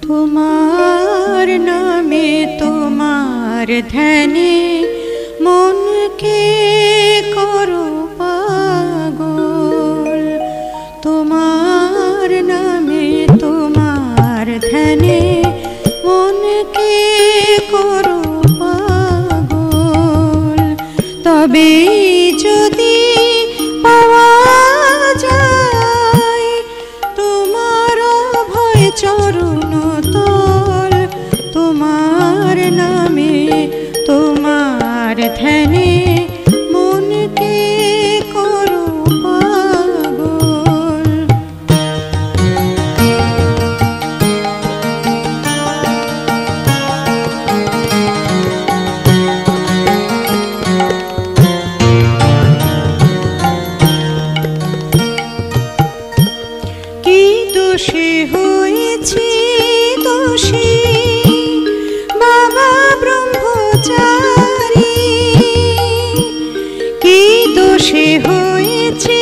তোমার নামে তোমার ধ্যানে মনকে করো পাগল। তোমার নামে তোমার ধ্যানে মনকে করো পাগল। তবে যদি পাওয়া যায় তোমার ভয় চরণ তল, তোমার নামে তোমার ধ্যানে মনকে করো পাগল। কি দোষে হয়েছি দোষী বাবা ব্রহ্মচারী, কি দোষে হয়েছি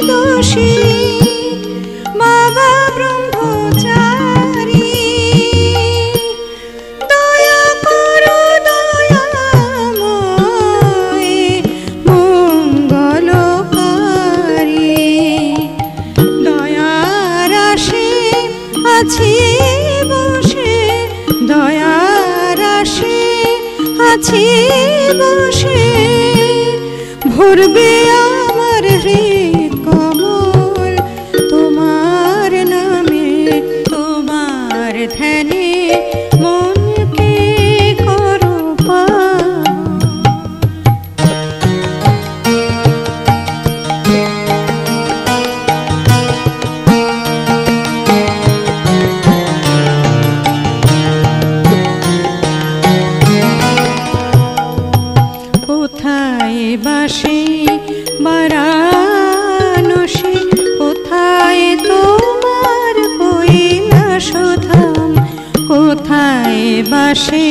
দোষী বাবা ব্রহ্মচারী। দয়া করো দয়াময় মঙ্গলকারী, দয়ার আসে আছি বসে, দয়ার আসে আছি বসে, ভরবে আমার হৃদ কমল। তোমার নামে তোমার ধ্যানে মনকে করো পাগল। কোথায় বাসে বারাণসী, কোথায় তোমার কৈলাস ধাম, কোথায় বাসে